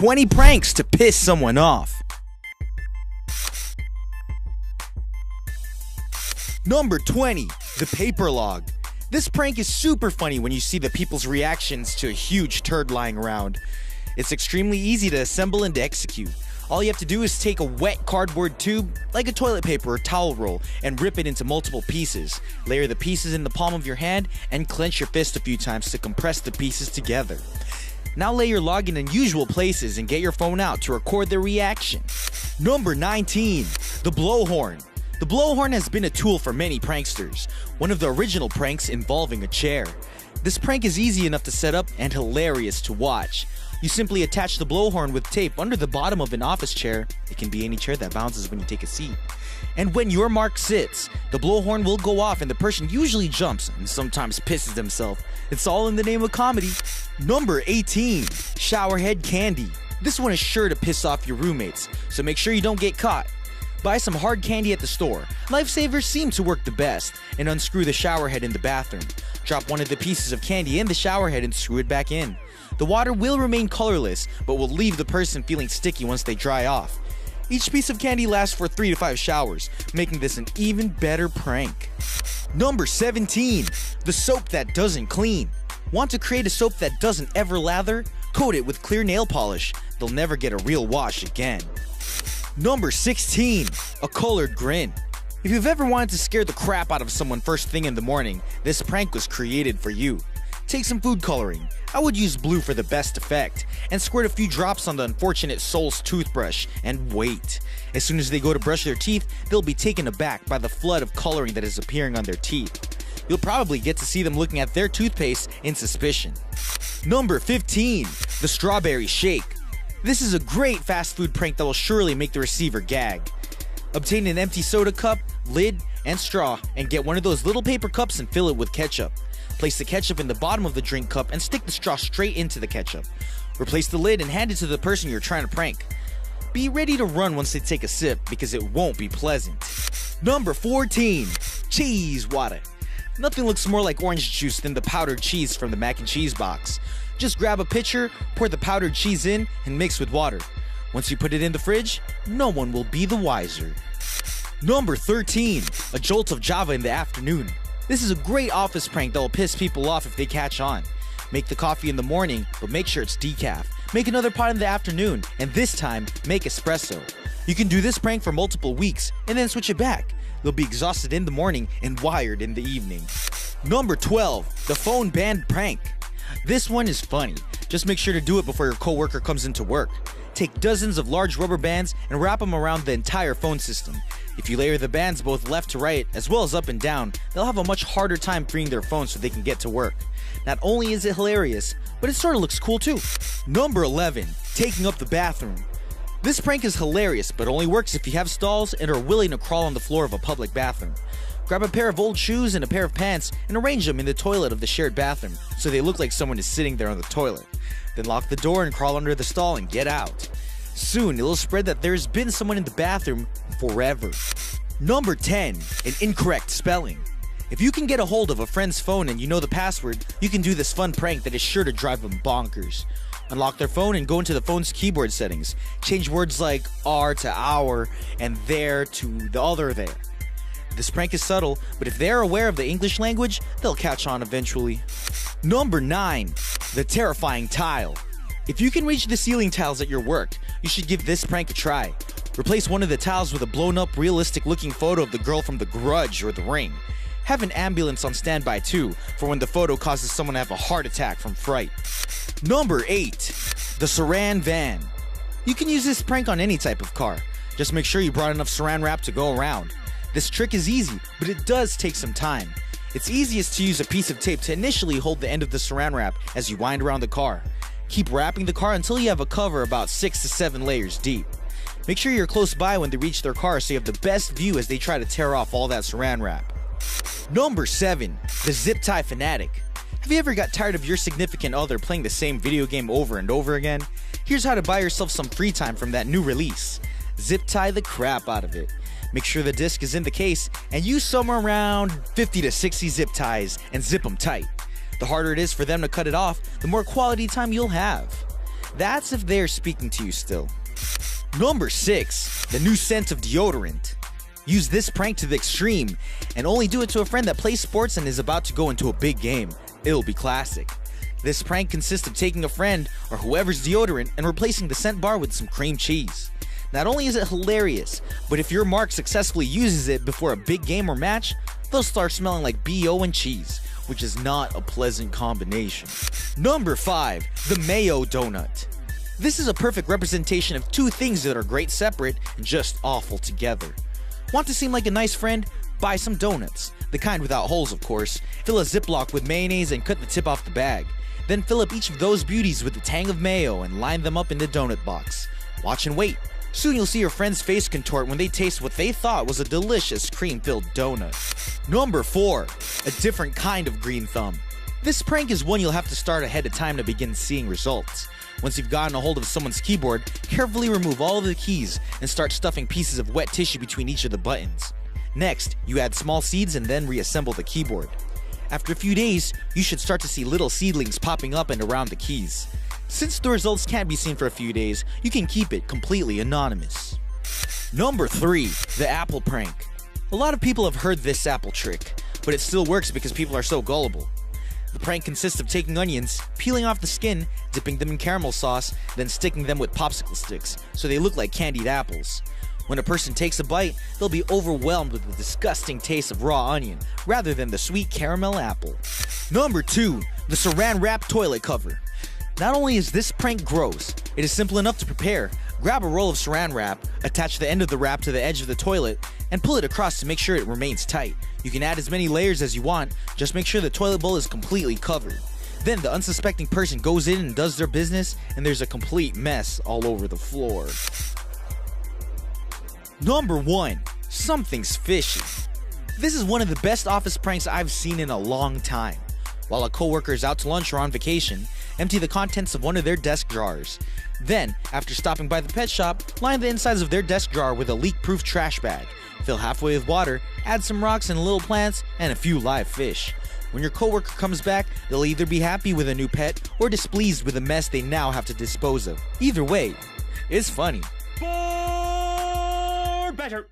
20 pranks to piss someone off. Number 20, the paper log. This prank is super funny when you see the people's reactions to a huge turd lying around. It's extremely easy to assemble and to execute. All you have to do is take a wet cardboard tube, like a toilet paper or towel roll, and rip it into multiple pieces. Layer the pieces in the palm of your hand and clench your fist a few times to compress the pieces together. Now lay your log in unusual places and get your phone out to record their reaction. Number 19, the blowhorn. The blowhorn has been a tool for many pranksters, one of the original pranks involving a chair. This prank is easy enough to set up and hilarious to watch. You simply attach the blowhorn with tape under the bottom of an office chair. It can be any chair that bounces when you take a seat. And when your mark sits, the blowhorn will go off and the person usually jumps and sometimes pisses themselves. It's all in the name of comedy. Number 18, showerhead candy. This one is sure to piss off your roommates, so make sure you don't get caught. Buy some hard candy at the store. Lifesavers seem to work the best, and unscrew the showerhead in the bathroom. Drop one of the pieces of candy in the showerhead and screw it back in. The water will remain colorless, but will leave the person feeling sticky once they dry off. Each piece of candy lasts for 3 to 5 showers, making this an even better prank. Number 17, the soap that doesn't clean. Want to create a soap that doesn't ever lather? Coat it with clear nail polish. They'll never get a real wash again. Number 16, a colored grin. If you've ever wanted to scare the crap out of someone first thing in the morning, this prank was created for you. Take some food coloring. I would use blue for the best effect, and squirt a few drops on the unfortunate soul's toothbrush, and wait. As soon as they go to brush their teeth, they'll be taken aback by the flood of coloring that is appearing on their teeth. You'll probably get to see them looking at their toothpaste in suspicion. Number 15, the strawberry shake. This is a great fast food prank that will surely make the receiver gag. Obtain an empty soda cup, lid, and straw, and get one of those little paper cups and fill it with ketchup. Place the ketchup in the bottom of the drink cup and stick the straw straight into the ketchup. Replace the lid and hand it to the person you're trying to prank. Be ready to run once they take a sip because it won't be pleasant. Number 14, cheese water. Nothing looks more like orange juice than the powdered cheese from the mac and cheese box. Just grab a pitcher, pour the powdered cheese in, and mix with water. Once you put it in the fridge, no one will be the wiser. Number 13, a jolt of Java in the afternoon. This is a great office prank that will piss people off if they catch on. Make the coffee in the morning, but make sure it's decaf. Make another pot in the afternoon, and this time, make espresso. You can do this prank for multiple weeks, and then switch it back. They'll be exhausted in the morning and wired in the evening. Number 12, the phone band prank. This one is funny. Just make sure to do it before your coworker comes into work. Take dozens of large rubber bands and wrap them around the entire phone system. If you layer the bands both left to right as well as up and down, they'll have a much harder time freeing their phone so they can get to work. Not only is it hilarious, but it sort of looks cool too. Number 11, taking up the bathroom. This prank is hilarious, but only works if you have stalls and are willing to crawl on the floor of a public bathroom. Grab a pair of old shoes and a pair of pants and arrange them in the toilet of the shared bathroom so they look like someone is sitting there on the toilet. Then lock the door and crawl under the stall and get out. Soon it'll spread that there's been someone in the bathroom forever. Number 10, an incorrect spelling. If you can get a hold of a friend's phone and you know the password, you can do this fun prank that is sure to drive them bonkers. Unlock their phone and go into the phone's keyboard settings. Change words like R to our and there to the other there. This prank is subtle, but if they're aware of the English language, they'll catch on eventually. Number 9, the terrifying tile. If you can reach the ceiling tiles at your work, you should give this prank a try. Replace one of the tiles with a blown up, realistic looking photo of the girl from The Grudge or The Ring. Have an ambulance on standby too, for when the photo causes someone to have a heart attack from fright. Number 8, the Saran van. You can use this prank on any type of car. Just make sure you brought enough saran wrap to go around. This trick is easy, but it does take some time. It's easiest to use a piece of tape to initially hold the end of the saran wrap as you wind around the car. Keep wrapping the car until you have a cover about 6 to 7 layers deep. Make sure you're close by when they reach their car so you have the best view as they try to tear off all that saran wrap. Number 7, the zip tie fanatic. Have you ever got tired of your significant other playing the same video game over and over again? Here's how to buy yourself some free time from that new release. Zip tie the crap out of it. Make sure the disc is in the case and use somewhere around 50 to 60 zip ties and zip them tight. The harder it is for them to cut it off, the more quality time you'll have. That's if they're speaking to you still. Number 6. The new scent of deodorant. Use this prank to the extreme, and only do it to a friend that plays sports and is about to go into a big game. It'll be classic. This prank consists of taking a friend or whoever's deodorant and replacing the scent bar with some cream cheese. Not only is it hilarious, but if your mark successfully uses it before a big game or match, they'll start smelling like BO and cheese, which is not a pleasant combination. Number 5. The mayo donut. This is a perfect representation of two things that are great separate and just awful together. Want to seem like a nice friend? Buy some donuts. The kind without holes, of course. Fill a Ziploc with mayonnaise and cut the tip off the bag. Then fill up each of those beauties with a tang of mayo and line them up in the donut box. Watch and wait. Soon you'll see your friend's face contort when they taste what they thought was a delicious cream-filled donut. Number 4. A different kind of green thumb. This prank is one you'll have to start ahead of time to begin seeing results. Once you've gotten a hold of someone's keyboard, carefully remove all of the keys and start stuffing pieces of wet tissue between each of the buttons. Next, you add small seeds and then reassemble the keyboard. After a few days, you should start to see little seedlings popping up and around the keys. Since the results can't be seen for a few days, you can keep it completely anonymous. Number 3. The apple prank. A lot of people have heard this apple trick, but it still works because people are so gullible. The prank consists of taking onions, peeling off the skin, dipping them in caramel sauce, then sticking them with popsicle sticks so they look like candied apples. When a person takes a bite, they'll be overwhelmed with the disgusting taste of raw onion rather than the sweet caramel apple. Number 2. The Saran Wrap toilet cover. Not only is this prank gross, it is simple enough to prepare. Grab a roll of Saran Wrap, attach the end of the wrap to the edge of the toilet, and pull it across to make sure it remains tight. You can add as many layers as you want, just make sure the toilet bowl is completely covered. Then the unsuspecting person goes in and does their business, and there's a complete mess all over the floor. Number 1. Something's fishy. This is one of the best office pranks I've seen in a long time. While a coworker is out to lunch or on vacation, empty the contents of one of their desk drawers. Then, after stopping by the pet shop, line the insides of their desk drawer with a leak-proof trash bag. Fill halfway with water, add some rocks and little plants, and a few live fish. When your coworker comes back, they'll either be happy with a new pet or displeased with the mess they now have to dispose of. Either way, it's funny. For better.